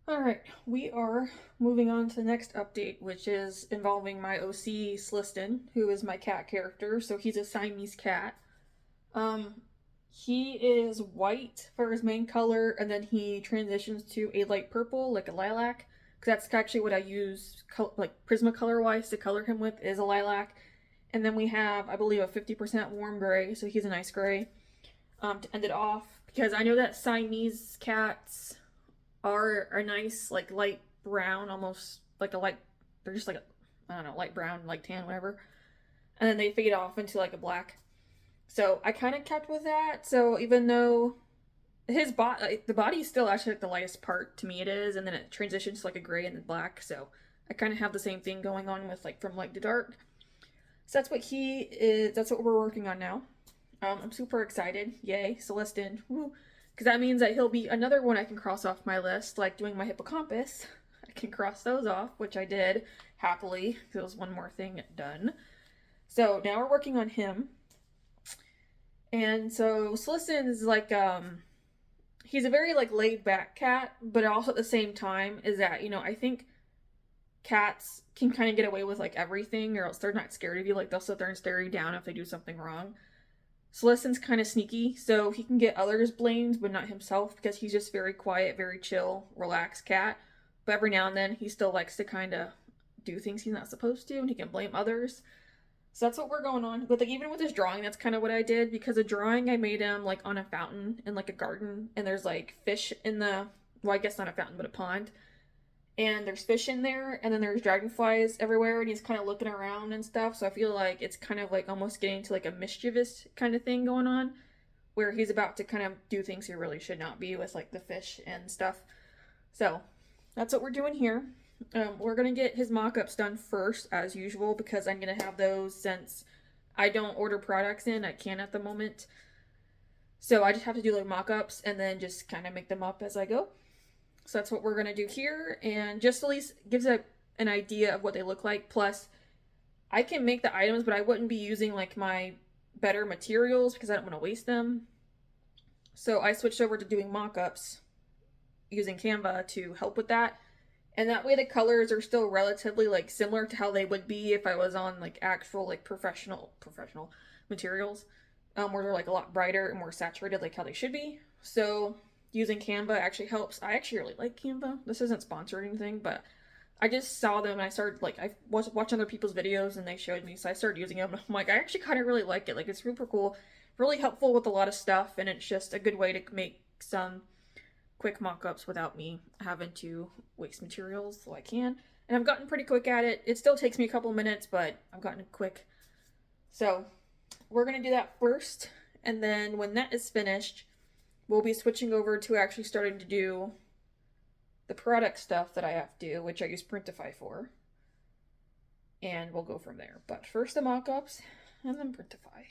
Alright, we are moving on to the next update, which is involving my OC Sliston, who is my cat character. So he's a Siamese cat. Um, he is white for his main color, and then he transitions to a light purple, like a lilac. Because that's actually what I use, like Prismacolor wise, to color him with is a lilac. And then we have, I believe, a 50% warm gray, so he's a nice gray. To end it off, because I know that Siamese cats are nice, like light brown, almost like a light. They're just like a, I don't know, light brown, like tan, whatever. And then they fade off into like a black. So I kind of kept with that. So even though his body, like, the body is still actually like the lightest part to me, it is, and then it transitions to like a gray and then black. So I kind of have the same thing going on with like from light to dark. So that's what he is. That's what we're working on now. I'm super excited. Yay, Celestin. Woo. Because that means that he'll be another one I can cross off my list, like doing my hippocampus. I can cross those off, which I did happily. There was one more thing done. So now we're working on him. And so Celestin is like he's a very like laid back cat, but also at the same time is that, I think cats can kind of get away with like everything or else they're not scared of you. Like they'll sit there and stare you down if they do something wrong. Celestin's kind of sneaky, so he can get others blamed, but not himself because he's just very quiet, very chill, relaxed cat. But every now and then he still likes to kind of do things he's not supposed to, and he can blame others. So that's what we're going on. But like even with his drawing, that's kind of what I did because a drawing I made him like on a fountain in like a garden, and there's like fish in the well, I guess not a fountain, but a pond, and there's fish in there, and then there's dragonflies everywhere, and he's kind of looking around and stuff. So I feel like it's kind of like almost getting to like a mischievous kind of thing going on, where he's about to kind of do things he really should not be with like the fish and stuff. So that's what we're doing here. We're gonna get his mock-ups done first, as usual, because I'm gonna have those since I don't order products in. I can't at the moment, so I just have to do like mock-ups and then just kind of make them up as I go. So that's what we're gonna do here, and just at least gives an idea of what they look like. Plus, I can make the items, but I wouldn't be using like my better materials because I don't want to waste them. So I switched over to doing mock-ups using Canva to help with that. And that way the colors are still relatively like similar to how they would be if I was on like actual like professional materials. Where they're like a lot brighter and more saturated like how they should be. So using Canva actually helps. I actually really like Canva. This isn't sponsored or anything, but I just saw them and I started like I was watching other people's videos and they showed me, so I started using them. I'm like, I actually kind of really like it. Like it's super cool, really helpful with a lot of stuff, and it's just a good way to make some quick mock-ups without me having to waste materials so I can. And I've gotten pretty quick at it. It still takes me a couple minutes, but I've gotten quick. So we're gonna do that first, and then when that is finished, we'll be switching over to actually starting to do the product stuff that I have to do, which I use Printify for, and we'll go from there. But first the mock-ups, and then Printify.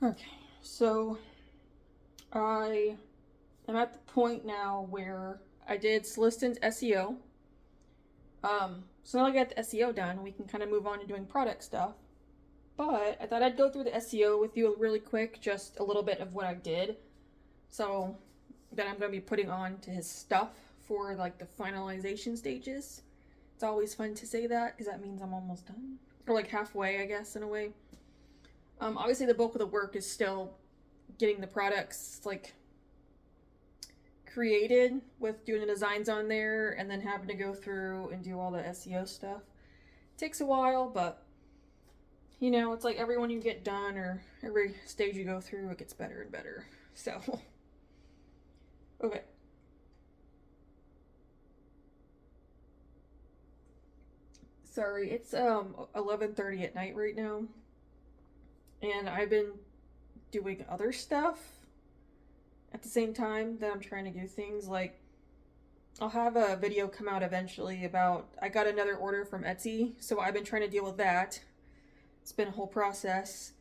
Okay, so I am at the point now where I did Slictine's SEO. So now I got the SEO done, we can kind of move on to doing product stuff. But I thought I'd go through the SEO with you really quick, just a little bit of what I did. So then I'm going to be putting on to his stuff for like the finalization stages. It's always fun to say that because that means I'm almost done. Or like halfway, I guess, in a way. Obviously, the bulk of the work is still getting the products like created with doing the designs on there and then having to go through and do all the SEO stuff. It takes a while, but you know, it's like every one you get done or every stage you go through, it gets better and better. So, okay. Sorry, it's 11:30 at night right now, and I've been doing other stuff at the same time that I'm trying to do things. Like I'll have a video come out eventually about I got another order from Etsy, so I've been trying to deal with that. It's been a whole process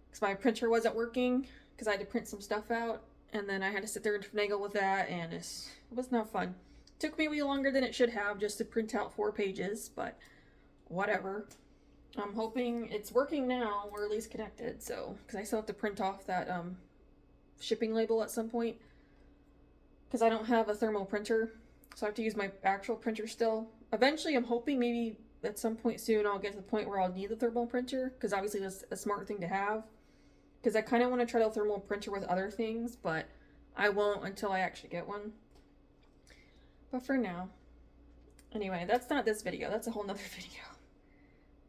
because my printer wasn't working because I had to print some stuff out, and then I had to sit there and finagle with that, and it was not fun. It took me way longer than it should have just to print out 4 pages, but whatever. I'm hoping it's working now, or at least connected, so, because I still have to print off that shipping label at some point, because I don't have a thermal printer, so I have to use my actual printer still. Eventually, I'm hoping maybe at some point soon I'll get to the point where I'll need the thermal printer, because obviously that's a smart thing to have, because I kind of want to try the thermal printer with other things, but I won't until I actually get one. But for now, anyway, that's not this video, that's a whole nother video.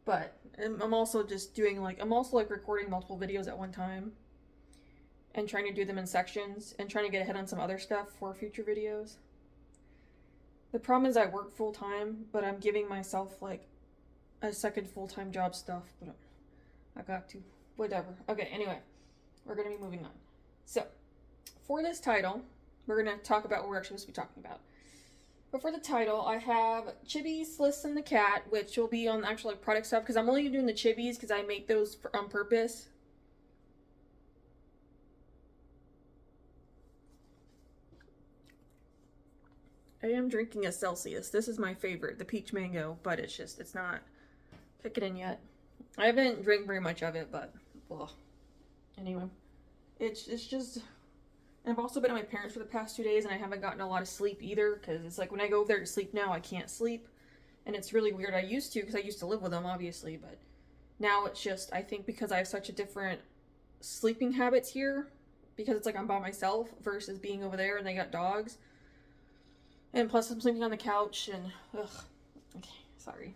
But I'm also just doing I'm also like recording multiple videos at one time and trying to do them in sections and trying to get ahead on some other stuff for future videos. The problem is I work full time, but I'm giving myself like a second full-time job stuff, but I got to, whatever. Okay, anyway, we're going to be moving on. So, for this title, we're going to talk about what we're actually supposed to be talking about. But for the title, I have Chibi, Slictine the cat, which will be on the actual product stuff, because I'm only doing the chibis because I make those on purpose. I am drinking a Celsius. This is my favorite, the peach mango, but it's not kicking in yet. I haven't drank very much of it, but, well, anyway. It's just... And I've also been at my parents for the past 2 days, and I haven't gotten a lot of sleep either, because it's like when I go over there to sleep now, I can't sleep. And it's really weird. I used to, because I used to live with them, obviously, but now it's just, I think because I have such a different sleeping habits here, because it's like I'm by myself versus being over there and they got dogs. And plus I'm sleeping on the couch, and, ugh. Okay, sorry.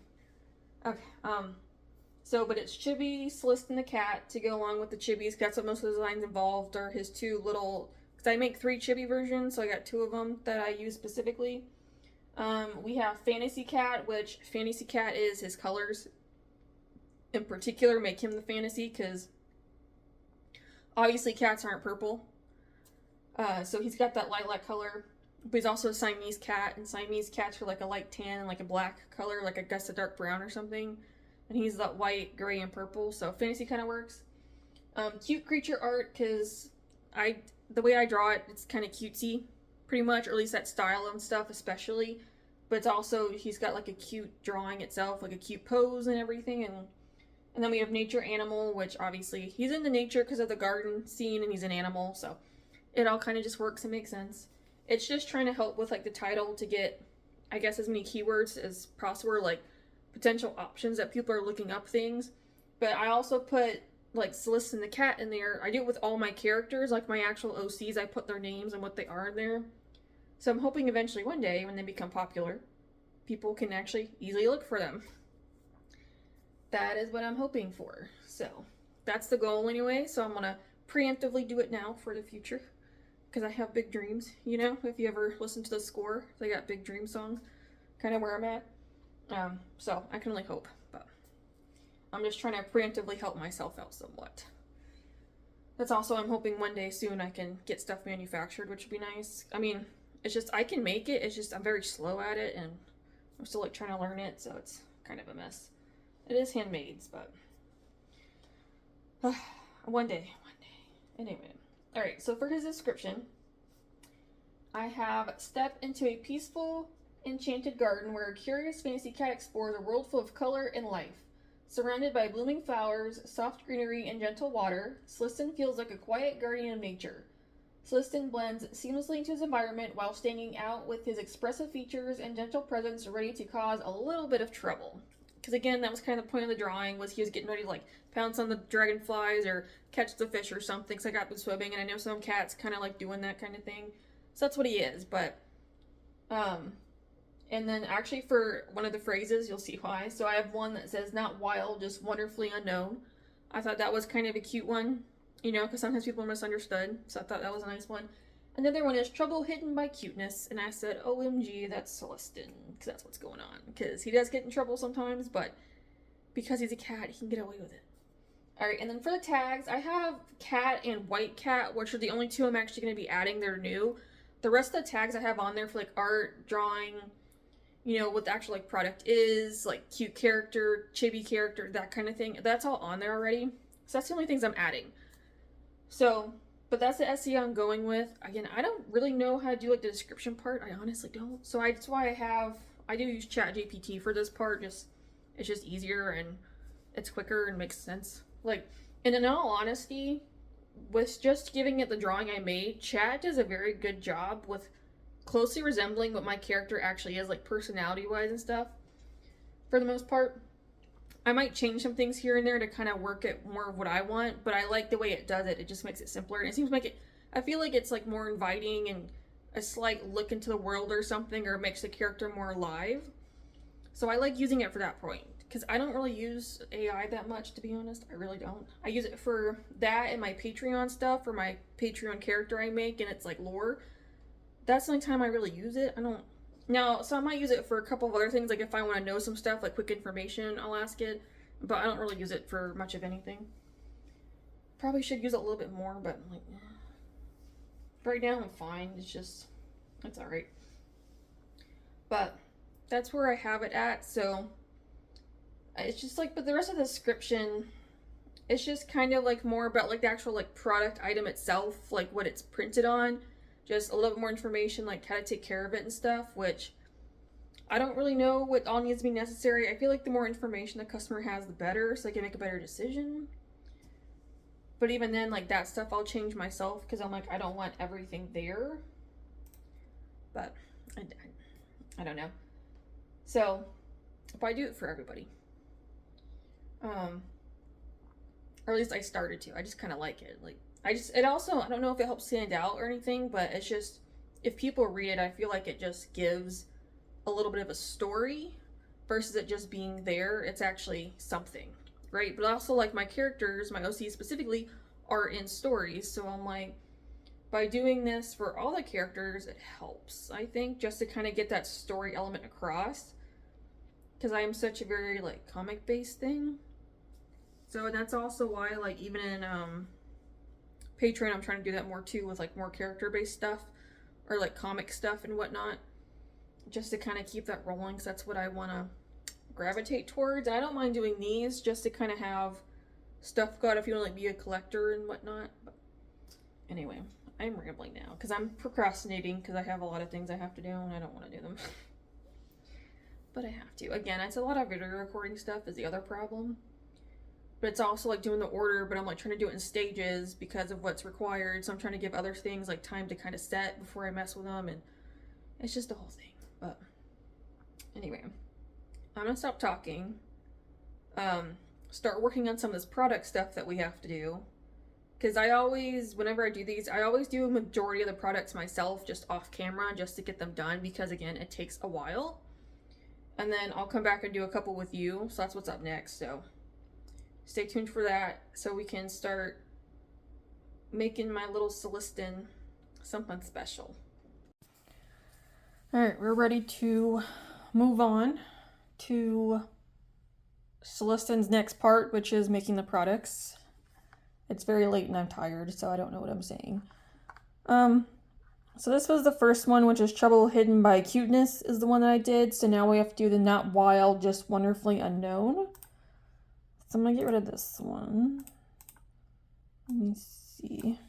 Okay, so, but it's Chibi, Slictine the cat to go along with the chibis. That's what most of the designs involved, are his 2 little... Because I make 3 chibi versions, so I got 2 of them that I use specifically. We have Fantasy Cat, which Fantasy Cat is his colors. In particular, make him the fantasy, because obviously cats aren't purple. So he's got that lilac color. But he's also a Siamese cat, and Siamese cats are like a light tan and like a black color, like I guess a dark brown or something. And he's that white, gray, and purple, so fantasy kind of works. Cute creature art, because the way I draw it, it's kind of cutesy, pretty much, or at least that style and stuff especially. But it's also, he's got like a cute drawing itself, like a cute pose and everything. And then we have nature animal, which obviously he's into nature because of the garden scene, and he's an animal, so it all kind of just works and makes sense. It's just trying to help with like the title to get, I guess, as many keywords as possible, like potential options that people are looking up things. But I also put like Slictine the cat in there. I do it with all my characters, like my actual OCs. I put their names and what they are in there. So I'm hoping eventually one day when they become popular, people can actually easily look for them. That is what I'm hoping for. So that's the goal anyway. So I'm going to preemptively do it now for the future, because I have big dreams, you know? If you ever listen to the score, they got Big Dream song, kind of where I'm at. So I can only hope, but I'm just trying to preemptively help myself out somewhat. That's also, I'm hoping one day soon I can get stuff manufactured, which would be nice. I mean, it's just, I can make it, it's just I'm very slow at it, and I'm still like trying to learn it, so it's kind of a mess. It is handmade, but one day. Anyway. Alright, so for his description, I have step into a peaceful, enchanted garden where a curious fantasy cat explores a world full of color and life. Surrounded by blooming flowers, soft greenery, and gentle water, Slictine feels like a quiet guardian of nature. Slictine blends seamlessly into his environment while standing out with his expressive features and gentle presence ready to cause a little bit of trouble. Because again, that was kind of the point of the drawing, was he was getting ready to like pounce on the dragonflies or catch the fish or something. So I got been swimming, and I know some cats kind of like doing that kind of thing. So that's what he is, but and then actually for one of the phrases, you'll see why. So I have one that says, not wild, just wonderfully unknown. I thought that was kind of a cute one, you know, because sometimes people are misunderstood. So I thought that was a nice one. Another one is trouble hidden by cuteness. And I said, OMG, that's Slictine, because that's what's going on. Because he does get in trouble sometimes, but because he's a cat, he can get away with it. Alright, and then for the tags, I have cat and white cat, which are the only two I'm actually going to be adding. They're new. The rest of the tags I have on there for like art, drawing, you know, what the actual like product is, like cute character, chibi character, that kind of thing. That's all on there already. So that's the only things I'm adding. So, but that's the SE I'm going with. Again, I don't really know how to do like the description part. I honestly don't. So that's why I do use ChatGPT for this part. It's just easier and it's quicker and makes sense. Like, and in all honesty, with just giving it the drawing I made, Chat does a very good job with closely resembling what my character actually is, like personality-wise and stuff, for the most part. I might change some things here and there to kind of work it more of what I want, but I like the way it does it. It just makes it simpler, and it seems to make it, I feel like it's like more inviting and a slight look into the world or something, or makes the character more alive. So I like using it for that point. Because I don't really use AI that much, to be honest. I really don't. I use it for that and my Patreon stuff, for my Patreon character I make, and it's like lore. That's the only time I really use it. I don't... Now, so I might use it for a couple of other things, like if I want to know some stuff, like quick information, I'll ask it. But I don't really use it for much of anything. Probably should use it a little bit more, but like... right now I'm fine. It's alright. But that's where I have it at, so... It's just like, but the rest of the description, it's just kind of like more about like the actual like product item itself, like what it's printed on, just a little bit more information, like how to take care of it and stuff, which I don't really know what all needs to be necessary. I feel like the more information the customer has, the better, so they can make a better decision. But even then, like that stuff I'll change myself, because I'm like, I don't want everything there. But I don't know. So, but I do it for everybody. Or at least I started to. I just kind of like it. Like, it also, I don't know if it helps stand out or anything, but it's just, if people read it, I feel like it just gives a little bit of a story versus it just being there. It's actually something, right? But also, like, my characters, my OC specifically, are in stories. So I'm like, by doing this for all the characters, it helps, I think, just to kind of get that story element across. Because I am such a very, like, comic-based thing. So that's also why, like, even in Patreon, I'm trying to do that more too, with like more character-based stuff or like comic stuff and whatnot, just to kind of keep that rolling, because that's what I want to gravitate towards. And I don't mind doing these just to kind of have stuff go out if you want to like be a collector and whatnot. But anyway, I'm rambling now because I'm procrastinating because I have a lot of things I have to do and I don't want to do them. But I have to. Again, it's a lot of video recording stuff is the other problem. But it's also like doing the order, but I'm like trying to do it in stages because of what's required. So I'm trying to give other things like time to kind of set before I mess with them. And it's just the whole thing. But anyway, I'm going to stop talking. Start working on some of this product stuff that we have to do. Because I always, whenever I do these, I always do a majority of the products myself just off camera just to get them done. Because again, it takes a while. And then I'll come back and do a couple with you. So that's what's up next. So stay tuned for that so we can start making my little Slictine something special. Alright, we're ready to move on to Slictine's next part, which is making the products. It's very late and I'm tired, so I don't know what I'm saying. So this was the first one, which is Trouble Hidden by Cuteness is the one that I did. So now we have to do the Not Wild, Just Wonderfully Unknown. So I'm going to get rid of this one. Let me see.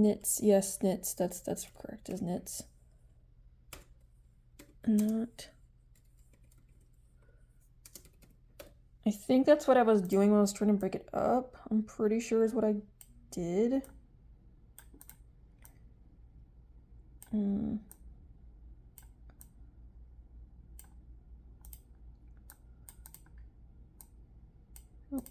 Knits, yes, knits. That's correct, is knits. Not. I think that's what I was doing when I was trying to break it up. I'm pretty sure is what I did. Oh. Okay.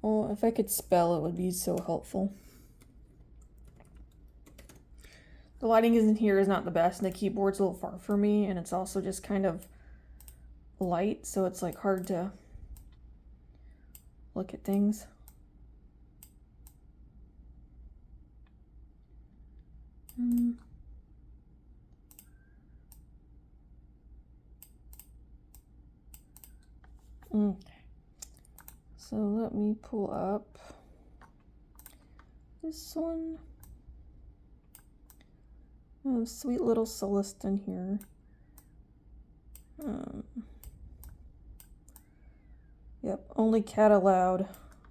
Well, if I could spell, it would be so helpful. The lighting in here is not the best, and the keyboard's a little far for me, and it's also just kind of light, so it's like hard to look at things. Okay. So let me pull up this one. Oh, sweet little Slictine here. Yep, only cat allowed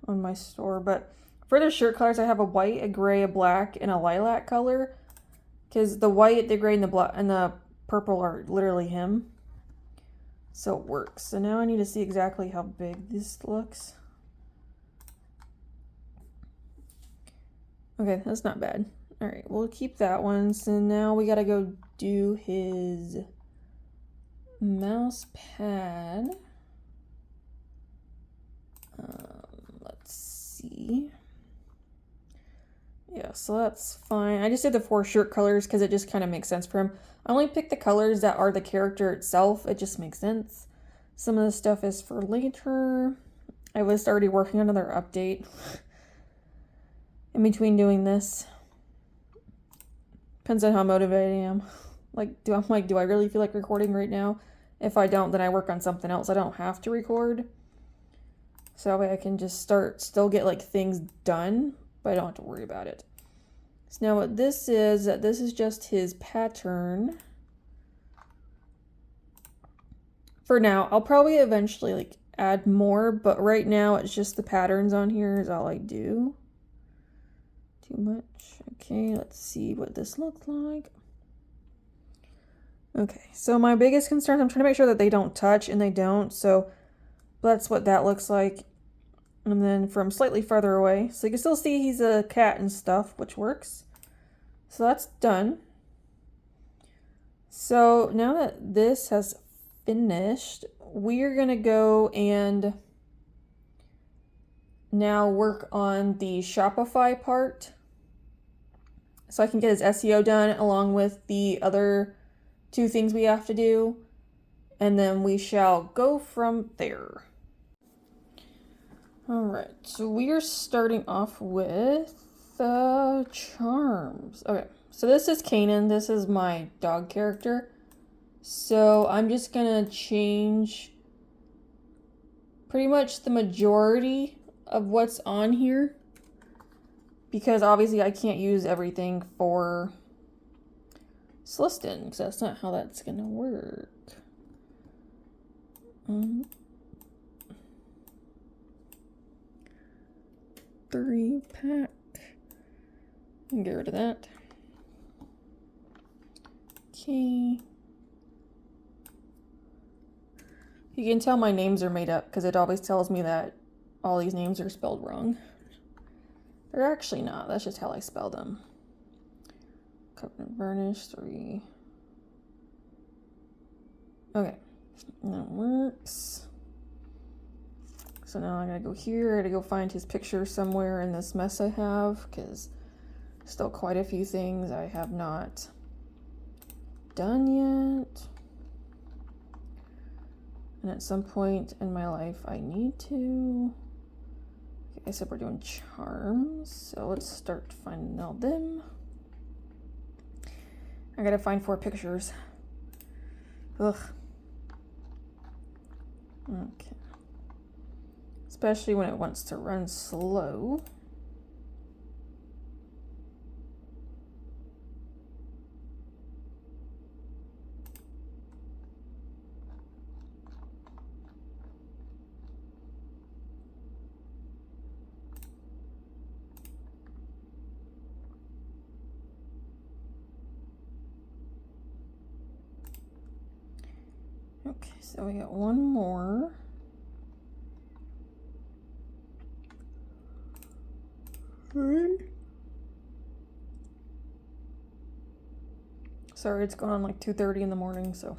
on my store. But for the shirt colors, I have a white, a gray, a black, and a lilac color. Because the white, the gray, and the black, and the purple are literally him. So it works. So now I need to see exactly how big this looks. Okay, that's not bad. All right, we'll keep that one. So now we gotta go do his mouse pad. Let's see. Yeah, so that's fine. I just did the 4 shirt colors because it just kind of makes sense for him. I only picked the colors that are the character itself. It just makes sense. Some of the stuff is for later. I was already working on another update in between doing this. Depends on how motivated I am. Do I really feel like recording right now? If I don't, then I work on something else. I don't have to record. So that way I can just still get like things done, but I don't have to worry about it. So now what this is just his pattern. For now, I'll probably eventually like add more, but right now it's just the patterns on here is all I do. Too much. Okay, let's see what this looks like. Okay, so my biggest concern, I'm trying to make sure that they don't touch, and they don't, so that's what that looks like. And then from slightly farther away, so you can still see he's a cat and stuff, which works. So that's done. So now that this has finished, we're gonna go and now work on the Shopify part, so I can get his SEO done along with the other 2 things we have to do, and then we shall go from there. Alright, so we are starting off with charms. Okay, so this is Kanan. This is my dog character. So I'm just gonna change pretty much the majority of what's on here, because obviously I can't use everything for Slictine, because that's not how that's gonna work. 3-pack. Get rid of that. Okay. You can tell my names are made up because it always tells me that all these names are spelled wrong. They're actually not. That's just how I spell them. Covenant Varnish 3. Okay. That works. So now I gotta go here. I gotta go find his picture somewhere in this mess I have, because still quite a few things I have not done yet. And at some point in my life, I need to. Okay, I said we're doing charms, so let's start finding all them. I gotta find 4 pictures. Ugh. Okay. Especially when it wants to run slow. Okay, so we got one more. Sorry, it's going on like 2:30 in the morning, so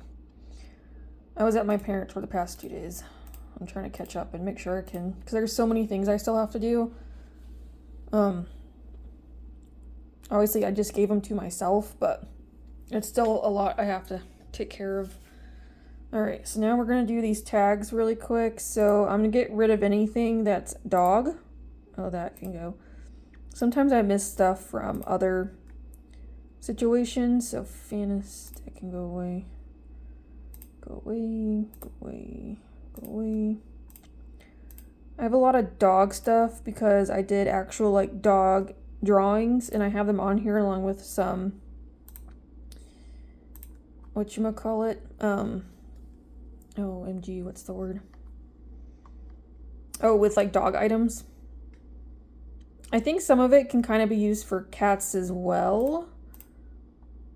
I was at my parents' for the past 2 days. I'm trying to catch up and make sure I can, because there's so many things I still have to do. Obviously I just gave them to myself, but it's still a lot I have to take care of. Alright, so now we're going to do these tags really quick. So I'm going to get rid of anything that's dog. Oh, that can go. Sometimes I miss stuff from other situations, so that can go away. Go away, go away, go away. I have a lot of dog stuff because I did actual like dog drawings, and I have them on here along with some whatchamacallit, OMG, what's the word? Oh, with like dog items. I think some of it can kind of be used for cats as well,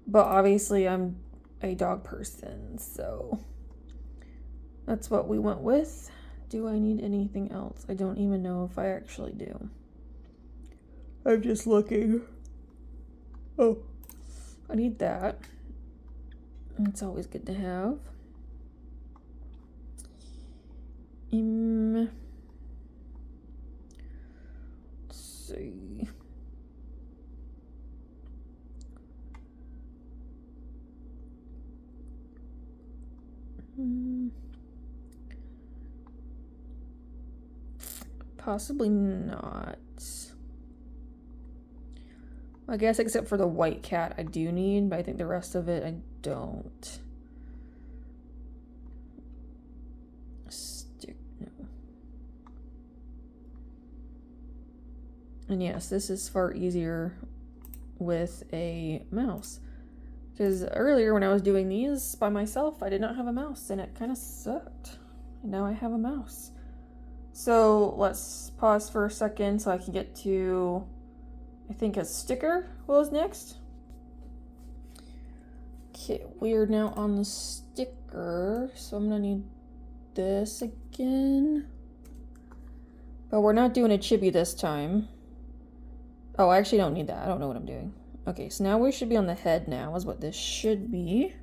but obviously I'm a dog person, so that's what we went with. Do I need anything else? I don't even know if I actually do. I'm just looking. Oh, I need that. It's always good to have. Let's see. Possibly not. I guess except for the white cat I do need, but I think the rest of it I don't. No. And yes, this is far easier with a mouse. Because earlier when I was doing these by myself, I did not have a mouse and it kind of sucked. And now I have a mouse. So let's pause for a second so I can get to, I think a sticker was next. Okay, we're now on the sticker, so I'm gonna need this again. But we're not doing a chibi this time. Oh, I actually don't need that. I don't know what I'm doing. Okay, so now we should be on the head now, is what this should be.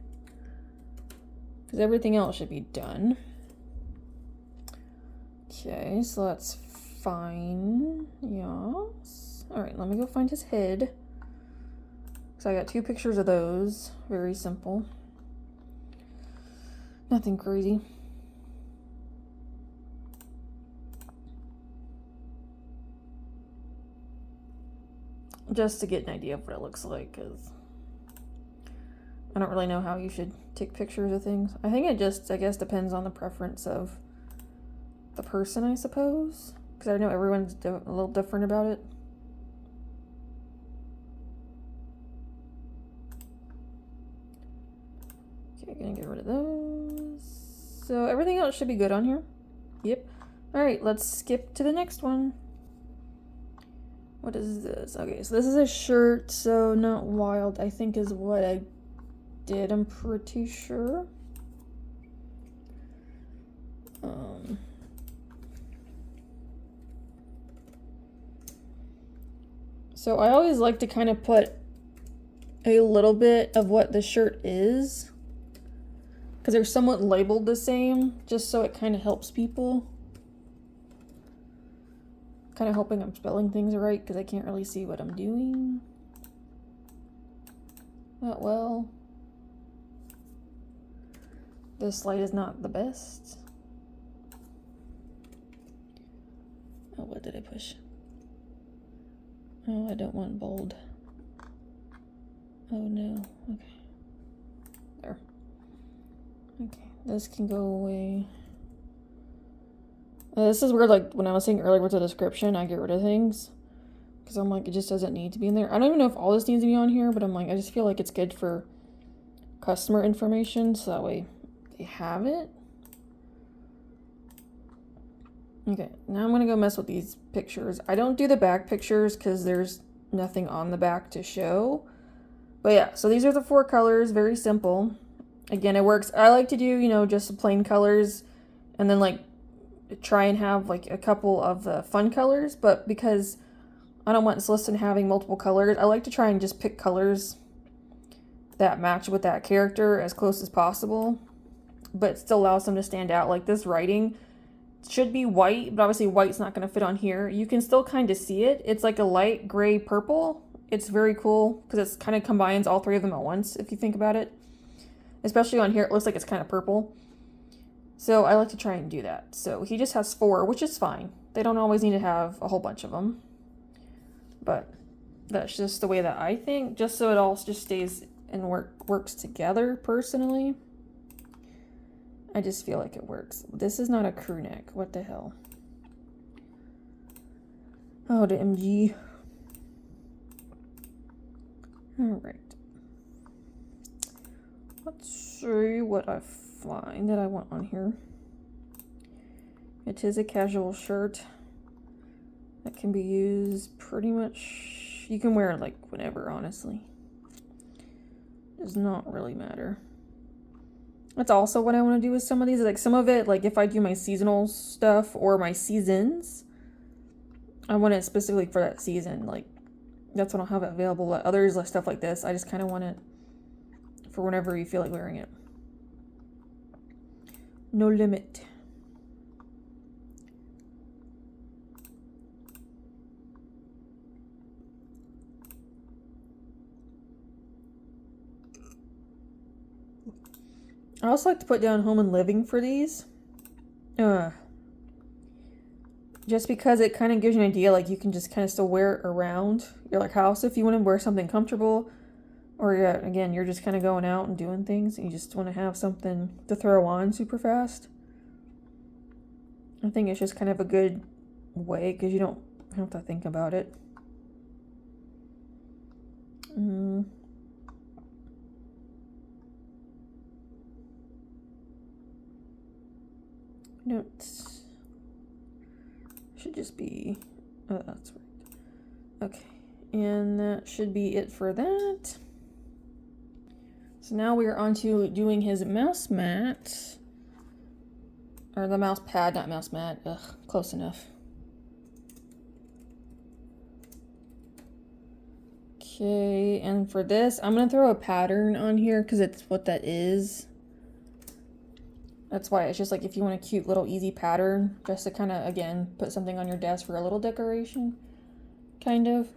Because everything else should be done. Okay, so that's fine. Yes. Alright, let me go find his head. So I got 2 pictures of those. Very simple. Nothing crazy. Just to get an idea of what it looks like, because I don't really know how you should take pictures of things. I think it just, I guess, depends on the preference of the person, I suppose. Because I know everyone's a little different about it. Okay, gonna get rid of those. So everything else should be good on here. Yep. Alright, let's skip to the next one. What is this? Okay, so this is a shirt, so not wild, I think is what I did, I'm pretty sure. So I always like to kind of put a little bit of what the shirt is, because they're somewhat labeled the same, just so it kind of helps people. Kind of hoping I'm spelling things right, because I can't really see what I'm doing. Not well. This light is not the best. Oh, what did I push? Oh, I don't want bold. Oh no, okay. There. Okay, this can go away. This is where, like, when I was saying earlier with the description, I get rid of things. Because I'm like, it just doesn't need to be in there. I don't even know if all this needs to be on here, but I'm like, I just feel like it's good for customer information, so that way they have it. Okay, now I'm going to go mess with these pictures. I don't do the back pictures because there's nothing on the back to show. But yeah, so these are the 4 colors, very simple. Again, it works. I like to do, you know, just plain colors and then like try and have like a couple of the fun colors, but because I don't want Slictine having multiple colors, I like to try and just pick colors that match with that character as close as possible, but still allows them to stand out. Like this writing should be white, but obviously white's not going to fit on here. You can still kind of see it. It's like a light gray purple. It's very cool because it kind of combines all three of them at once, if you think about it. Especially on here, it looks like it's kind of purple. So I like to try and do that. So he just has 4, which is fine. They don't always need to have a whole bunch of them. But that's just the way that I think, just so it all just stays and works together personally. I just feel like it works. This is not a crew neck. What the hell? Oh, the MG. Alright. Let's see what I find that I want on here. It is a casual shirt that can be used pretty much. You can wear it like whenever, honestly. Does not really matter. That's also what I want to do with some of these. Like some of it, like if I do my seasonal stuff or my seasons, I want it specifically for that season. Like that's when I'll have it available. But others, like stuff like this, I just kind of want it for whenever you feel like wearing it. No limit. I also like to put down home and living for these. Just because it kind of gives you an idea, like you can just kind of still wear it around your like house if you want to wear something comfortable. Or yeah, again, you're just kind of going out and doing things and you just want to have something to throw on super fast. I think it's just kind of a good way because you don't have to think about it. Notes. Should just be, oh, that's right. Okay, and that should be it for that. So now we are on to doing his mouse mat. Or the mouse pad, not mouse mat. Ugh, close enough. Okay, and for this, I'm going to throw a pattern on here because it's what that is. That's why it's just like if you want a cute little easy pattern, just to kind of, again, put something on your desk for a little decoration, kind of,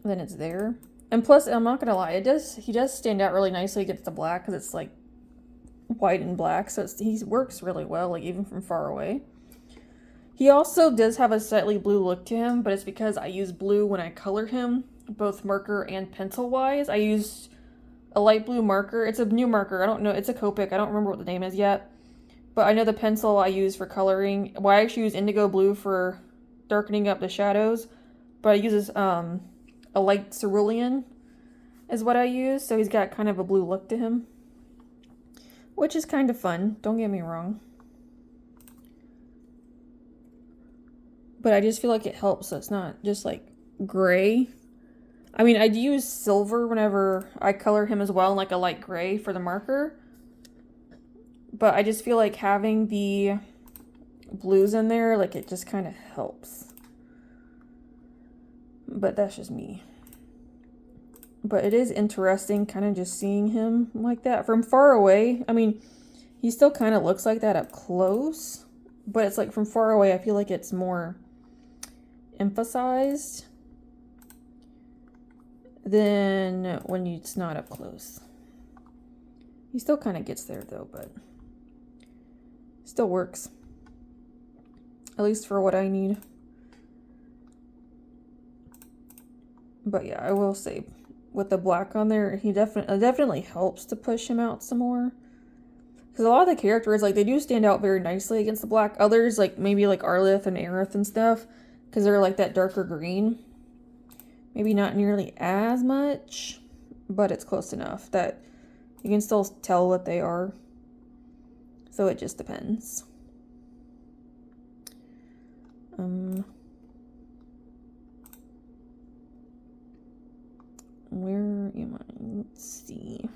then it's there. And plus, I'm not going to lie, he does stand out really nicely against the black because it's like white and black, so he works really well, like even from far away. He also does have a slightly blue look to him, but it's because I use blue when I color him, both marker and pencil wise. I used a light blue marker. It's a new marker. I don't know. It's a Copic. I don't remember what the name is yet. But I know the pencil I use for coloring. Well, I actually use indigo blue for darkening up the shadows. But I use a light cerulean is what I use. So he's got kind of a blue look to him. Which is kind of fun. Don't get me wrong. But I just feel like it helps so it's not just like gray. I mean, I'd use silver whenever I color him as well, like a light gray for the marker. But I just feel like having the blues in there, like it just kind of helps. But that's just me. But it is interesting kind of just seeing him like that from far away. I mean, he still kind of looks like that up close. But it's like from far away, I feel like it's more emphasized than when it's not up close. He still kind of gets there though, but still works. At least for what I need. But yeah, I will say with the black on there, he definitely helps to push him out some more. Because a lot of the characters, like, they do stand out very nicely against the black. Others, like, maybe like Arlith and Aerith and stuff, because they're like that darker green. Maybe not nearly as much, but it's close enough that you can still tell what they are. So it just depends. Where am I? Let's see.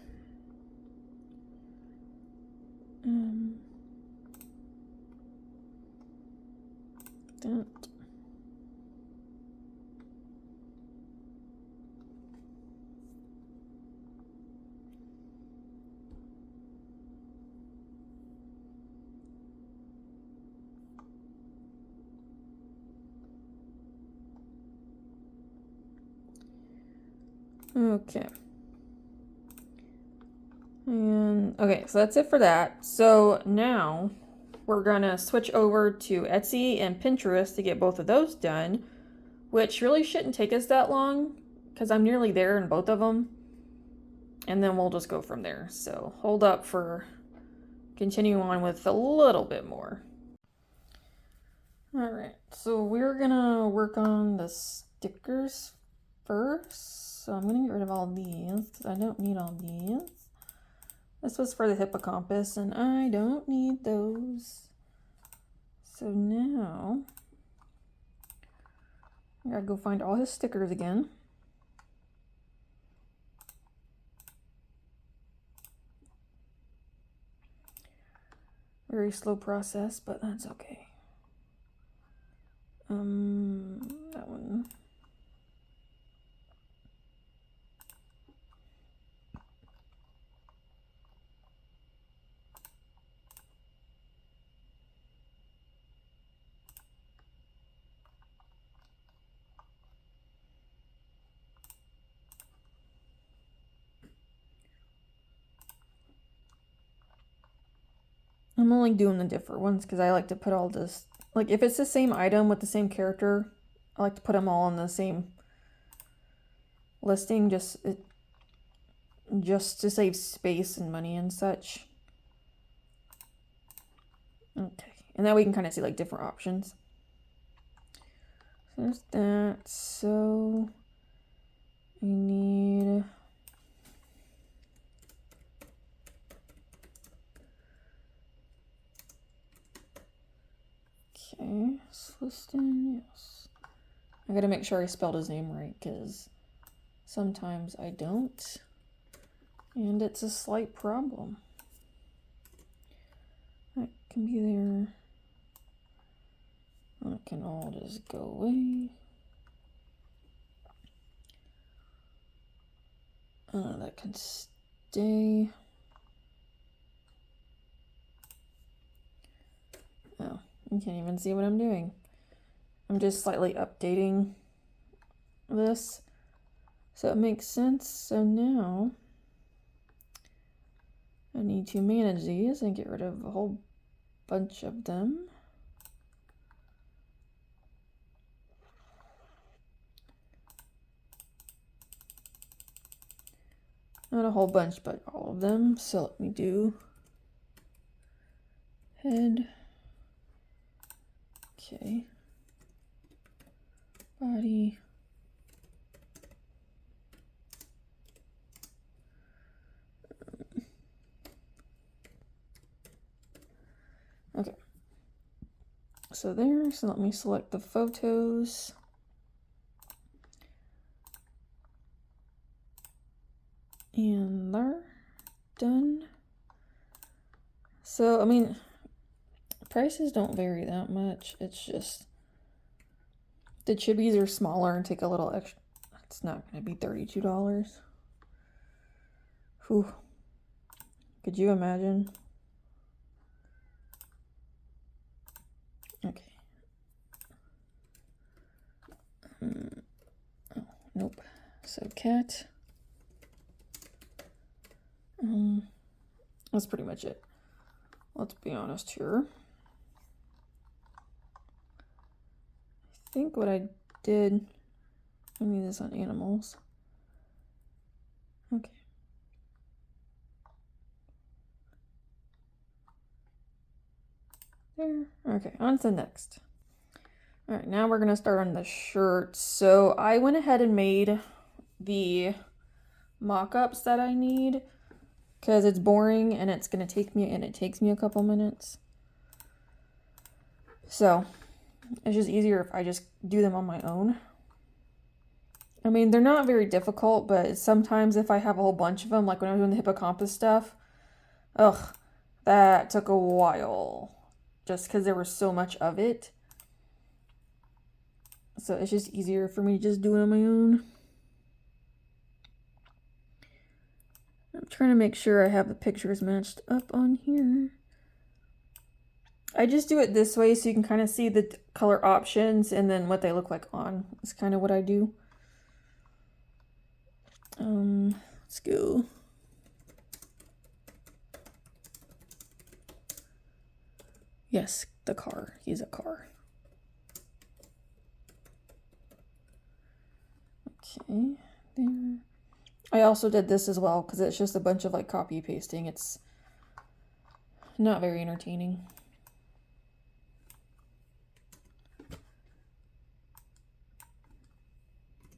that. Okay. And okay, so that's it for that. So now we're gonna switch over to Etsy and Pinterest to get both of those done, which really shouldn't take us that long because I'm nearly there in both of them. And then we'll just go from there. So hold up for continuing on with a little bit more. All right, so we're gonna work on the stickers first. So I'm gonna get rid of all these because I don't need all these. This was for the hippocampus and I don't need those. So now I gotta go find all his stickers again. Very slow process, but that's okay. That one. I'm only doing the different ones because I like to put all this, like if it's the same item with the same character, I like to put them all on the same listing just to save space and money and such. Okay, and now we can kind of see like different options. So there's that. So we need okay, Slictine, yes. I gotta make sure I spelled his name right because sometimes I don't, and it's a slight problem. That can be there. That can all just go away. That can stay. Oh, you can't even see what I'm doing. I'm just slightly updating this so it makes sense. So now I need to manage these and get rid of a whole bunch of them. Not a whole bunch, but all of them. So let me do head. Okay. Body. Okay. So there, so let me select the photos. And there, done. So, I mean, prices don't vary that much. It's just the chibis are smaller and take a little extra. It's not going to be $32. Whew. Could you imagine? Okay. Oh, nope. So cat. That's pretty much it. Let's be honest here. I think what I did, I need this on animals. Okay. There. Okay, on to the next. All right, now we're gonna start on the shirt. So I went ahead and made the mock-ups that I need because it's boring and it takes me a couple minutes. So it's just easier if I just do them on my own. I mean, they're not very difficult, but sometimes if I have a whole bunch of them, like when I was doing the hippocampus stuff, ugh, that took a while just because there was so much of it. So it's just easier for me to just do it on my own. I'm trying to make sure I have the pictures matched up on here. I just do it this way so you can kind of see the color options and then what they look like on. It's kind of what I do. Let's go. Yes, the car. He's a car. Okay, there. I also did this as well because it's just a bunch of like copy pasting. It's not very entertaining.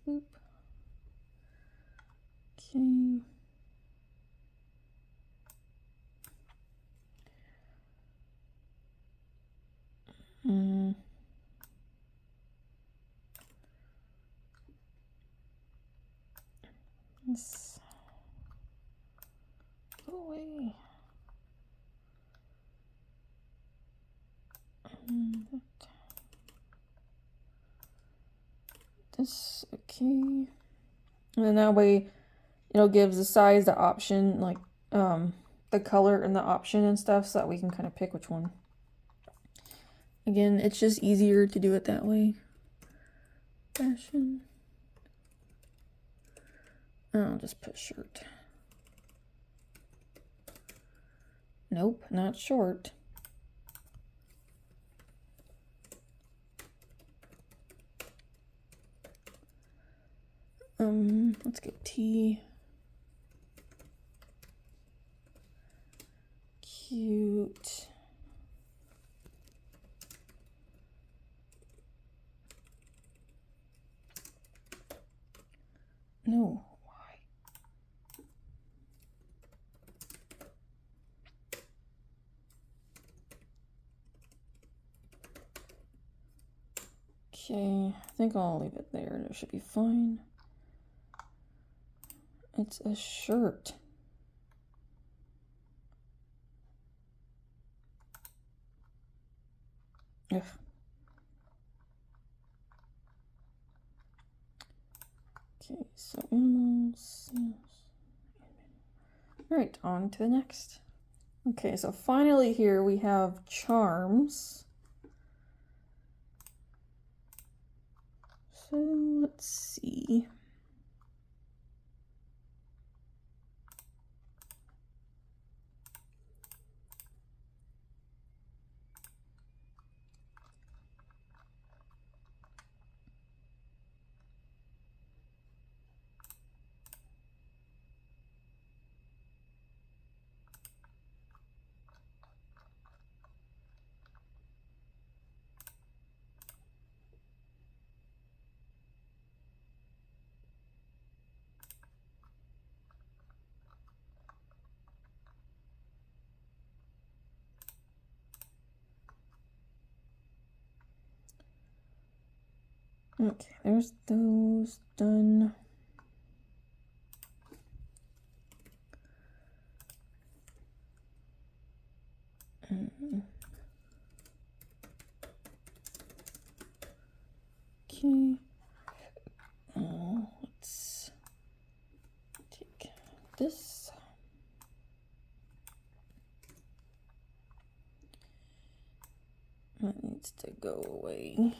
Boop. Okay. Let's go away. This, okay. And then that way it'll give the size, the option, like the color and the option and stuff so that we can kind of pick which one. Again, it's just easier to do it that way. Fashion. I'll just put shirt. Nope, not short. Let's go T. Cute. No, why? Okay, I think I'll leave it there. It should be fine. It's a shirt. Ugh. Okay, so animals. Alright, on to the next. Okay, so finally here we have charms. So let's see. Okay, there's those done. Okay. Let's take this. That needs to go away.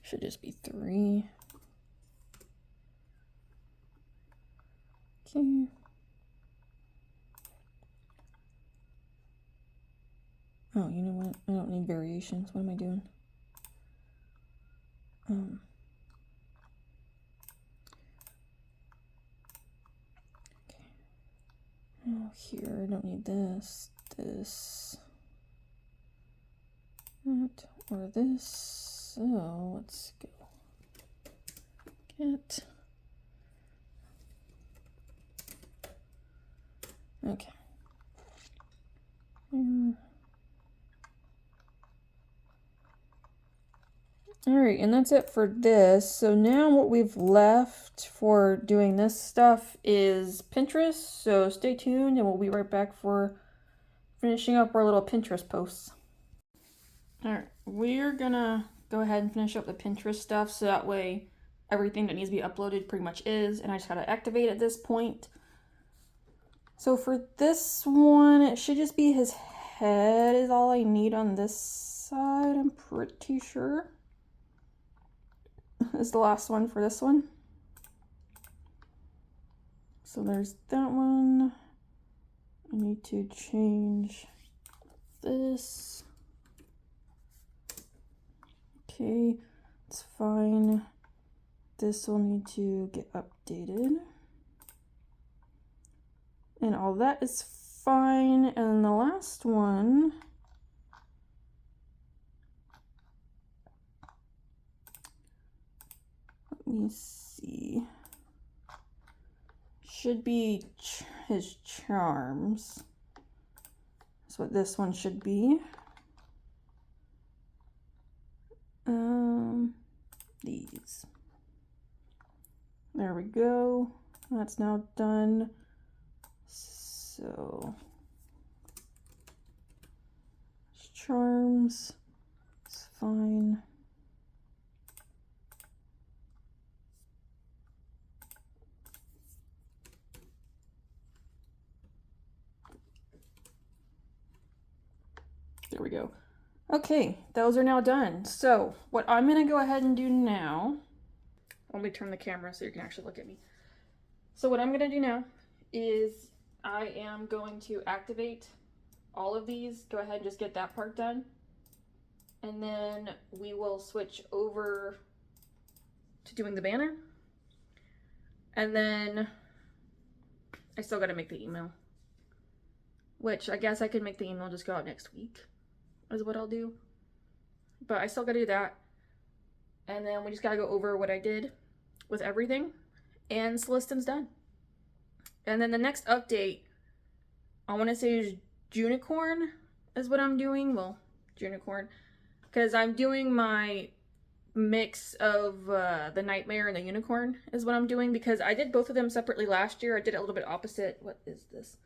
Should just be 3. Okay. Oh, you know what? I don't need variations. What am I doing? Okay. Oh, here, I don't need this, that, or this. So let's go get. Okay. Alright, and that's it for this. So now what we've left for doing this stuff is Pinterest. So stay tuned and we'll be right back for finishing up our little Pinterest posts. Alright, we're gonna go ahead and finish up the Pinterest stuff so that way everything that needs to be uploaded pretty much is, and I just gotta activate at this point. So for this one, it should just be his head is all I need on this side, I'm pretty sure. Is the last one for this one. So there's that one. I need to change this. Okay, it's fine. This will need to get updated. And all that is fine. And the last one, let me see, should be his charms. That's what this one should be. These. There we go. That's now done. So charms, it's fine. There we go. Okay, those are now done. So what I'm gonna go ahead and do now, let me turn the camera so you can actually look at me. So what I'm gonna do now is I am going to activate all of these. Go ahead and just get that part done. And then we will switch over to doing the banner. And then I still gotta make the email, which I guess I could make the email just go out next week is what I'll do. But I still gotta do that. And then we just gotta go over what I did with everything. And Slictine's done. And then the next update, I want to say is Junicorn is what I'm doing. Well, Junicorn. Because I'm doing my mix of the Nightmare and the Unicorn is what I'm doing. Because I did both of them separately last year. I did it a little bit opposite. What is this?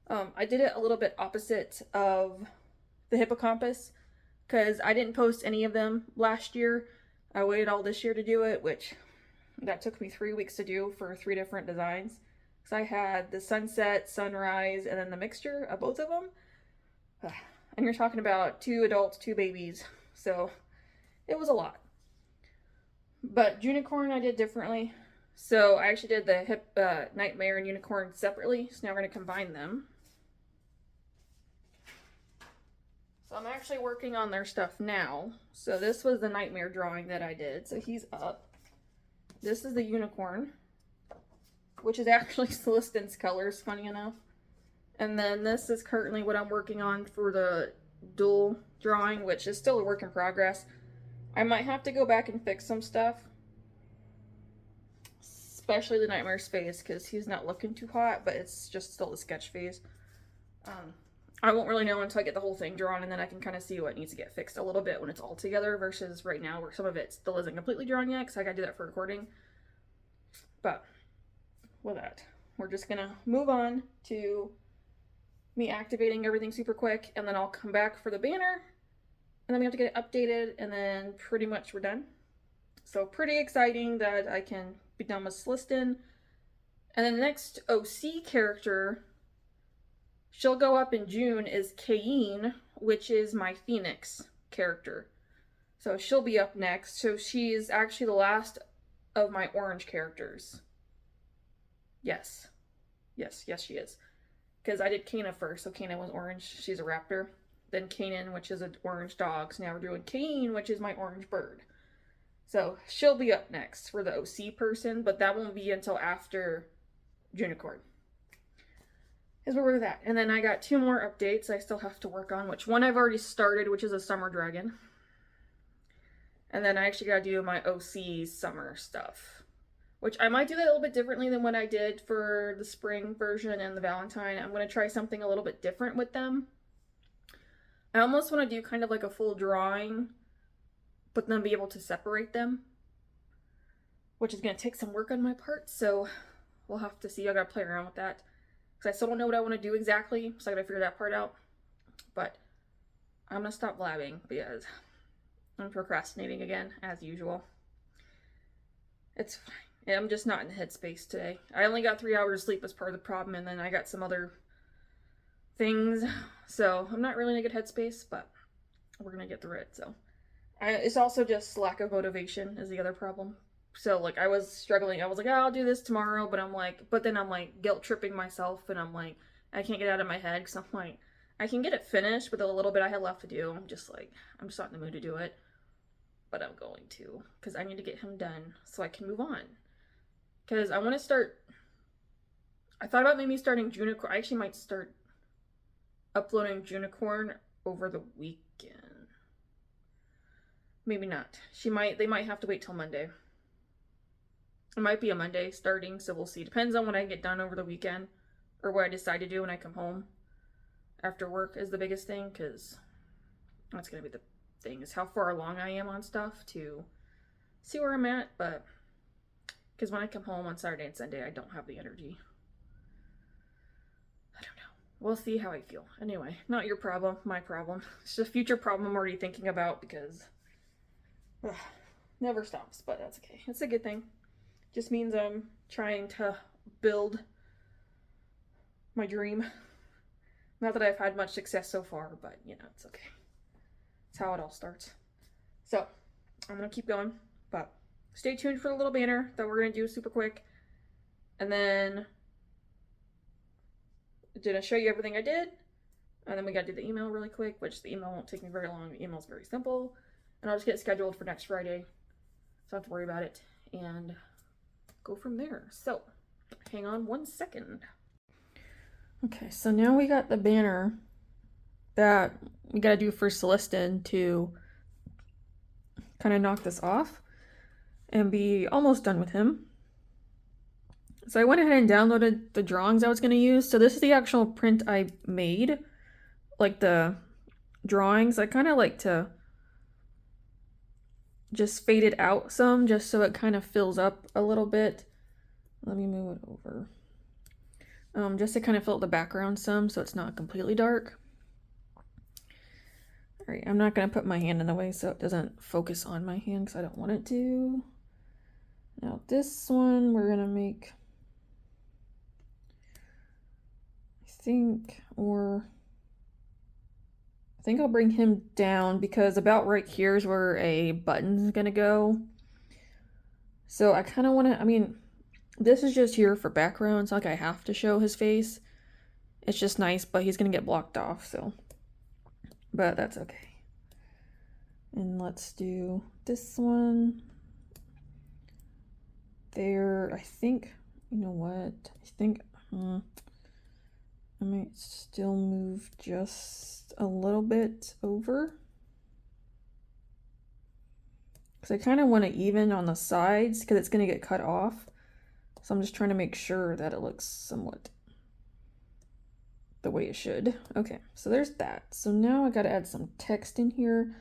I did it a little bit opposite of the Hippocampus. Because I didn't post any of them last year. I waited all this year to do it, which that took me 3 weeks to do for 3 different designs. So I had the sunset, sunrise, and then the mixture of both of them. And you're talking about 2 adults, 2 babies. So it was a lot. But Junicorn I did differently. So I actually did the Nightmare and Unicorn separately. So now we're going to combine them. So I'm actually working on their stuff now. So this was the Nightmare drawing that I did. So he's up. This is the Unicorn, which is actually Slictine's colors, funny enough. And then this is currently what I'm working on for the dual drawing, which is still a work in progress. I might have to go back and fix some stuff, especially the Nightmare's face, because he's not looking too hot, but it's just still the sketch phase. I won't really know until I get the whole thing drawn, and then I can kind of see what needs to get fixed a little bit when it's all together, versus right now where some of it still isn't completely drawn yet, because I gotta do that for recording. But with that, we're just gonna move on to me activating everything super quick, and then I'll come back for the banner, and then we have to get it updated, and then pretty much we're done. So pretty exciting that I can be done with Slictine. And then the next OC character, she'll go up in June, is Kayeen, which is my Phoenix character. So she'll be up next. So she's actually the last of my orange characters. Yes. Yes, she is. Because I did Kana first, so Kana was orange. She's a raptor. Then Kanan, which is an orange dog. So now we're doing Kayeen, which is my orange bird. So she'll be up next for the OC person, but that won't be until after Junicorn. Is where we're at. And then I got 2 more updates I still have to work on, which one I've already started, which is a summer dragon. And then I actually got to do my OC summer stuff, which I might do that a little bit differently than what I did for the spring version and the Valentine. I'm going to try something a little bit different with them. I almost want to do kind of like a full drawing but then be able to separate them, which is going to take some work on my part, so we'll have to see. I gotta play around with that, because I still don't know what I want to do exactly, so I gotta figure that part out. But I'm gonna stop blabbing, because I'm procrastinating again, as usual. It's fine. I'm just not in the headspace today. I only got 3 hours of sleep as part of the problem, and then I got some other things, so I'm not really in a good headspace, but we're gonna get through it. So it's also just lack of motivation is the other problem. So like I was struggling. I was like, oh, I'll do this tomorrow, but then I'm like guilt tripping myself, and I'm like, I can't get out of my head, because I'm like, I can get it finished with a little bit I had left to do. I'm just not in the mood to do it, but I'm going to, because I need to get him done so I can move on. Because I want to start. I thought about maybe starting Junicorn. I actually might start uploading Junicorn over the weekend. Maybe not. They might have to wait till Monday. It might be a Monday starting, so we'll see. Depends on when I get done over the weekend, or what I decide to do when I come home after work is the biggest thing, because that's going to be the thing, is how far along I am on stuff to see where I'm at, but because when I come home on Saturday and Sunday, I don't have the energy. I don't know. We'll see how I feel. Anyway, not your problem, my problem. It's a future problem I'm already thinking about, because never stops, but that's okay. It's a good thing. Just means I'm trying to build my dream. Not that I've had much success so far, but you know, it's okay. It's how it all starts. So I'm gonna keep going, but stay tuned for the little banner that we're gonna do super quick. And then did I show you everything I did? And then we gotta do the email really quick, which the email won't take me very long. The email's very simple. And I'll just get it scheduled for next Friday, so I don't have to worry about it, and go from there. So hang on 1 second. Okay, so now we got the banner that we gotta do for Slictine to kind of knock this off and be almost done with him. So I went ahead and downloaded the drawings I was gonna use. So this is the actual print I made, like the drawings. I kind of like to just fade it out some, just so it kind of fills up a little bit. Let me move it over. Just to kind of fill the background some, so it's not completely dark. All right, I'm not gonna put my hand in the way so it doesn't focus on my hand, because I don't want it to. Now this one we're gonna make, I think I'll bring him down, because about right here is where a button's gonna go. So I kind of want to, this is just here for background. It's not like I have to show his face. It's just nice, but he's gonna get blocked off, so. But that's okay. And let's do this one. There, I think, you know what? I think I might still move just a little bit over, because I kind of want to even on the sides, because it's going to get cut off. So I'm just trying to make sure that it looks somewhat the way it should. Okay, so there's that. So now I got to add some text in here.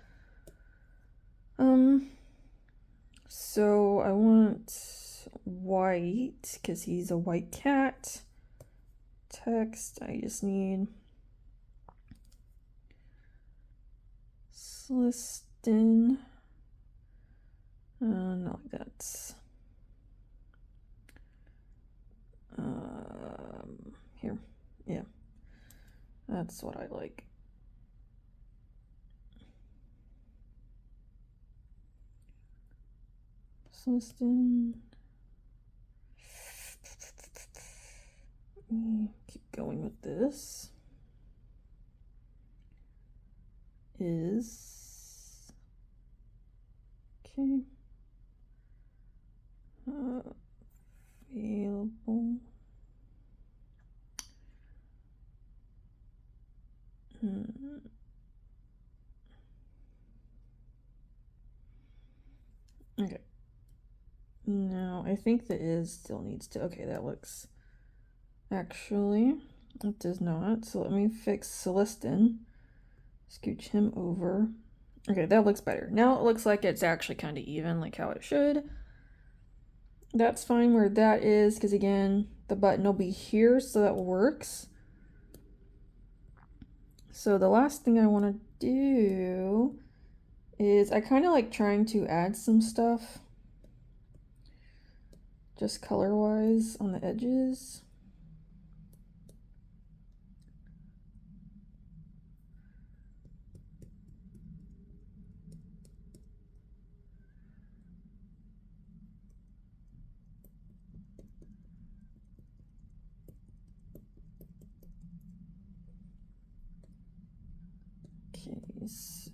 So I want white, because he's a white cat. Text, I just need Slictine. No, that's here. Yeah, that's what I like. Slictine. Keep going with this. Is okay. Available. Okay. Now I think the is still needs to. Okay, that looks. Actually, it does not. So let me fix Slictine. Scooch him over. Okay, that looks better. Now it looks like it's actually kind of even, like how it should. That's fine where that is, because again, the button will be here, so that works. So the last thing I want to do is I kind of like trying to add some stuff just color-wise on the edges. Okay, so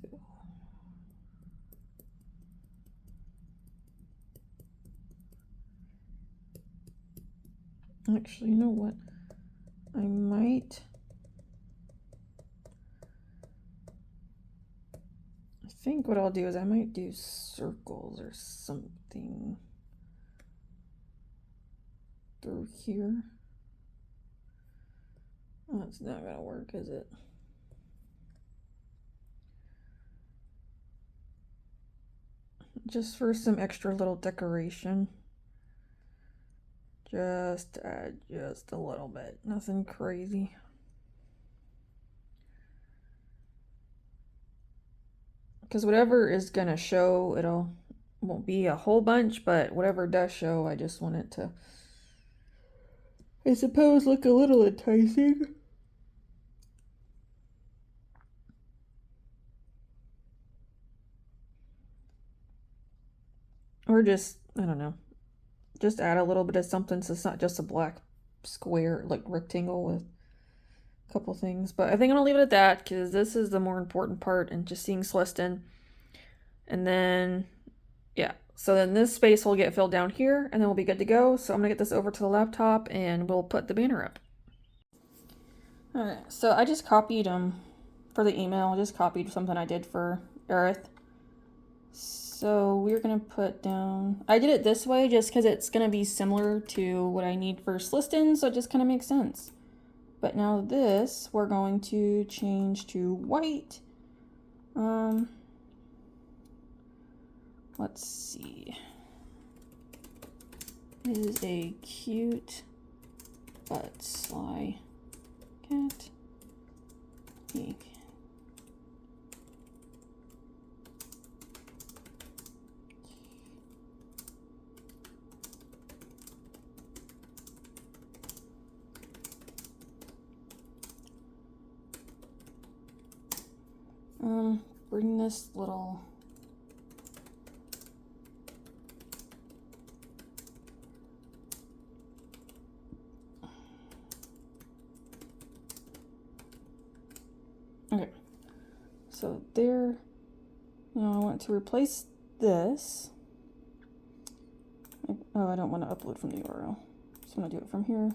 actually, you know what? I think what I'll do is I might do circles or something through here. Oh, it's not gonna work, is it? Just for some extra little decoration. Just add just a little bit, nothing crazy. Because whatever is gonna show, won't be a whole bunch, but whatever does show, I just want it to, I suppose, look a little enticing. Or just, I don't know, just add a little bit of something so it's not just a black square, like rectangle with a couple things. But I think I'm gonna leave it at that because this is the more important part and just seeing Slictine. And then, yeah, so then this space will get filled down here and then we'll be good to go. So I'm gonna get this over to the laptop and we'll put the banner up. Alright, so I just copied for the email, I just copied something I did for Aerith. So we're gonna put down, I did it this way just because it's gonna be similar to what I need for Slictine, so it just kind of makes sense. But now this, we're going to change to white. Let's see. It is a cute but sly cat. Bring this little okay, so there. Now I want to replace this. Oh, I don't want to upload from the URL, so I'm gonna do it from here.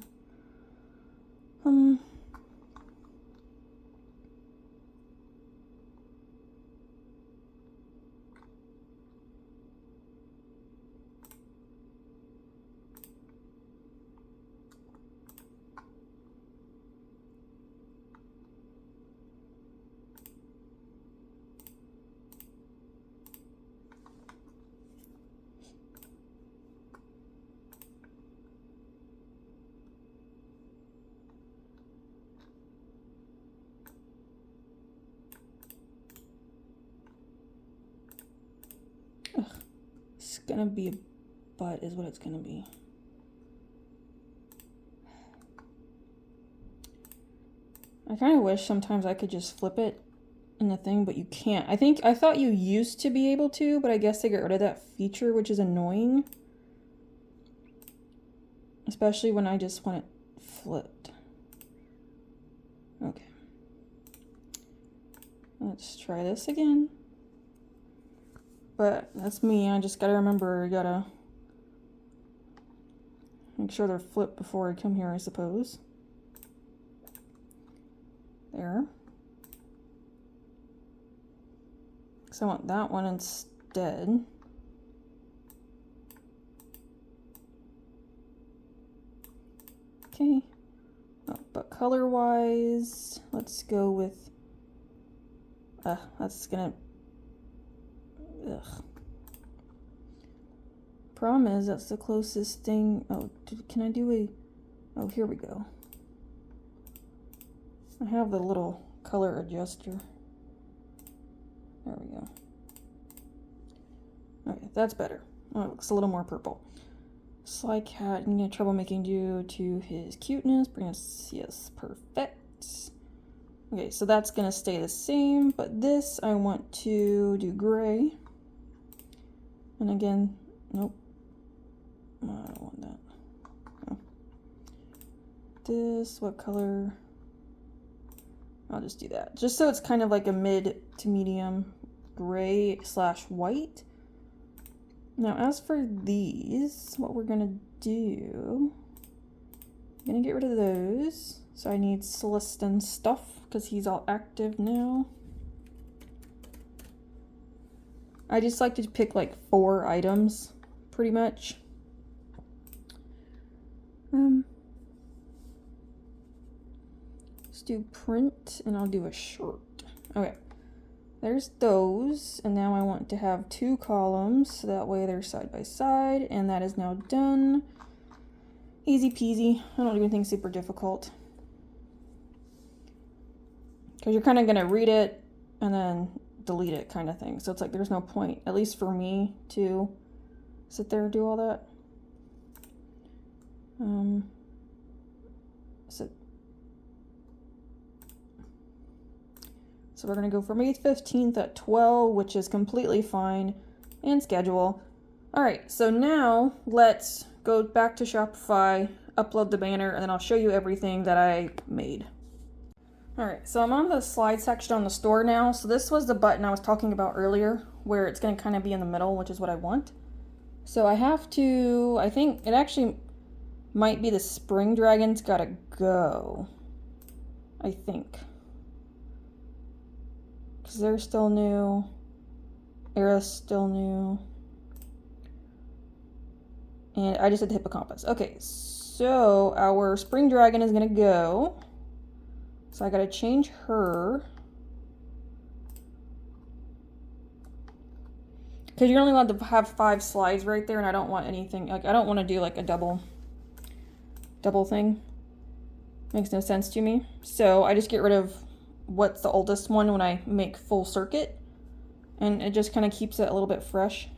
Ugh, it's gonna be a butt is what it's gonna be. I kind of wish sometimes I could just flip it in the thing, but you can't. I thought you used to be able to, but I guess they got rid of that feature, which is annoying. Especially when I just want it flipped. Okay. Let's try this again. But that's me, I just gotta remember, I gotta make sure they're flipped before I come here, I suppose. There. So I want that one instead. Okay. Oh, but color-wise, let's go with... that's gonna Ugh. Problem is, that's the closest thing. Oh, can I do a... Oh, here we go. I have the little color adjuster. There we go. Okay, that's better. Oh, it looks a little more purple. Sly cat, you get trouble making due to his cuteness. Bring us, yes, perfect. Okay, so that's gonna stay the same, but this I want to do gray. And again, nope. I don't want that. Oh. This, what color? I'll just do that. Just so it's kind of like a mid to medium gray / white. Now, as for these, what we're gonna do, I'm gonna get rid of those. So I need Slictine stuff because he's all active now. I just like to pick like 4 items, pretty much. Let's do print, and I'll do a shirt. Okay. There's those, and now I want to have 2 columns, so that way they're side by side, and that is now done. Easy peasy. I don't even think super difficult. Because you're kind of going to read it and then delete it kind of thing. So it's like there's no point, at least for me, to sit there and do all that. So we're going to go for May 15th at 12, which is completely fine, and schedule. All right, so now let's go back to Shopify, upload the banner, and then I'll show you everything that I made. All right, so I'm on the slide section on the store now. So this was the button I was talking about earlier, where it's going to kind of be in the middle, which is what I want. So I have to, I think it actually might be the Spring Dragon's gotta go, I think. Because they're still new. Era's still new. And I just did the Hippocampus. Okay, so our Spring Dragon is gonna go. So I gotta change her. Because you're only allowed to have 5 slides right there, and I don't want anything, like, I don't want to do like a double thing. Makes no sense to me. So I just get rid of what's the oldest one when I make full circuit, and it just kind of keeps it a little bit fresh.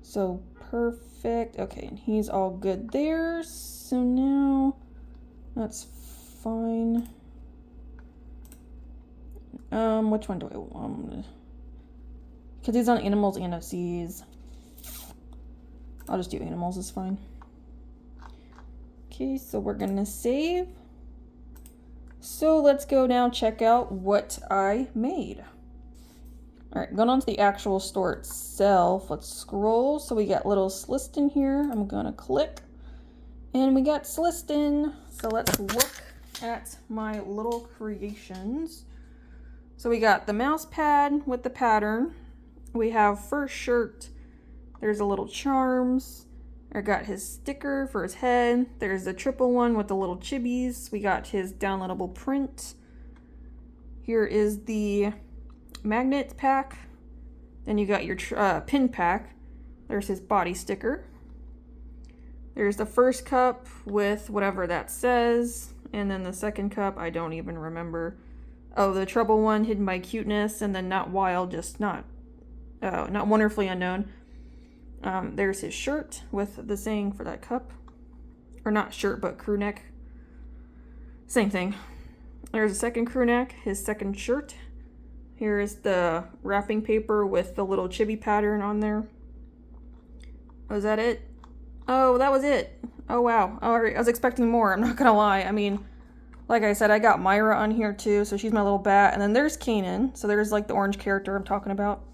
So perfect. Okay, and he's all good there. So now that's fine. Which one do I want? Because he's on animals and OCs. I'll just do animals, is fine. Okay, so we're gonna save. So let's go now check out what I made. All right, going on to the actual store itself. Let's scroll. So we got little Slictine here. I'm gonna click, and we got Slictine. So let's look at my little creations. So we got the mouse pad with the pattern. We have first shirt. There's a little charms. I got his sticker for his head. There's the triple one with the little chibis. We got his downloadable print. Here is the magnet pack. Then you got your pin pack. There's his body sticker. There's the first cup with whatever that says. And then the second cup, I don't even remember. Oh, the trouble one, hidden by cuteness. And then not wild, just not wonderfully unknown. There's his shirt with the saying for that cup. Or not shirt, but crew neck. Same thing. There's a second crew neck, his second shirt. Here is the wrapping paper with the little chibi pattern on there. Was that it? Oh, that was it. Oh, wow. All right, I was expecting more, I'm not gonna lie. I mean, like I said, I got Myra on here too, so she's my little bat. And then there's Kanan, so there's like the orange character I'm talking about.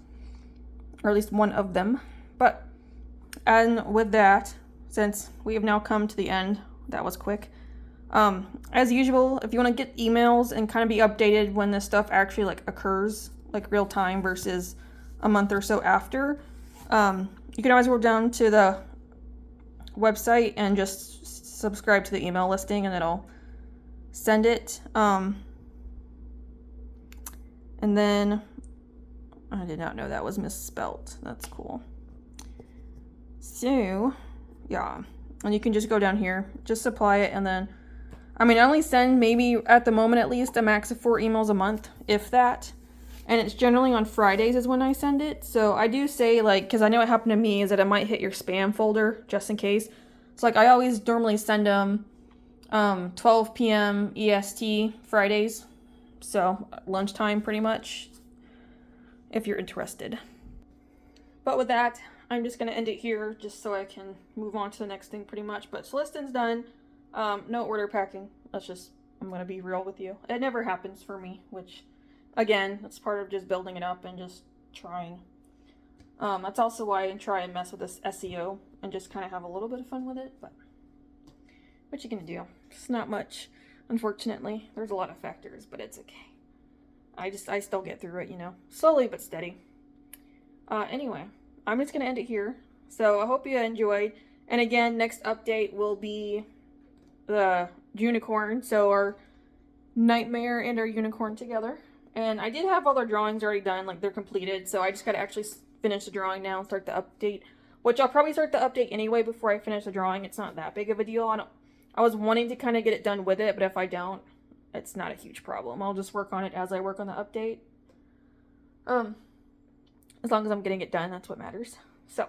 Or at least one of them. But, and with that, since we have now come to the end, that was quick. As usual, if you want to get emails and kind of be updated when this stuff actually like occurs, like real time versus a month or so after, you can always go down to the website and just subscribe to the email listing, and it'll send it. And then I did not know that was misspelt. That's cool. So, yeah. And you can just go down here, just apply it, and then, I mean, I only send maybe, at the moment at least, a max of 4 emails a month, if that. And it's generally on Fridays is when I send it. So I do say, like, because I know what happened to me is that it might hit your spam folder, just in case. So, like, I always normally send them 12 p.m. EST Fridays. So, lunchtime, pretty much, if you're interested. But with that, I'm just going to end it here just so I can move on to the next thing pretty much. But Slictine's done. No order packing. I'm going to be real with you. It never happens for me, which, again, that's part of just building it up and just trying. That's also why I try and mess with this SEO and just kind of have a little bit of fun with it. But what you going to do? It's not much, unfortunately. There's a lot of factors, but it's okay. I still get through it, you know, slowly but steady. Anyway, I'm just going to end it here. So I hope you enjoyed. And again, next update will be the unicorn. So our nightmare and our unicorn together. And I did have all their drawings already done, like they're completed. So I just got to actually finish the drawing now and start the update. Which I'll probably start the update anyway before I finish the drawing. It's not that big of a deal. I was wanting to kind of get it done with it, but if I don't, it's not a huge problem. I'll just work on it as I work on the update. As long as I'm getting it done, that's what matters. So,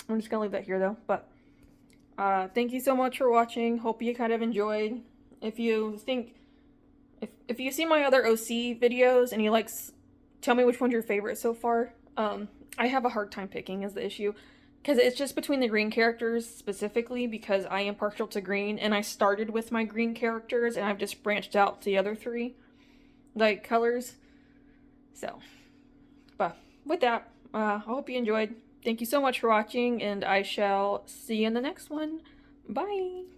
I'm just gonna leave that here though. But, thank you so much for watching. Hope you kind of enjoyed. If you think, if you see my other OC videos and you like, tell me which one's your favorite so far. I have a hard time picking is the issue. Because it's just between the green characters specifically because I am partial to green. And I started with my green characters and I've just branched out to the other 3, like, colors. So, but with that, I hope you enjoyed. Thank you so much for watching and I shall see you in the next one. Bye!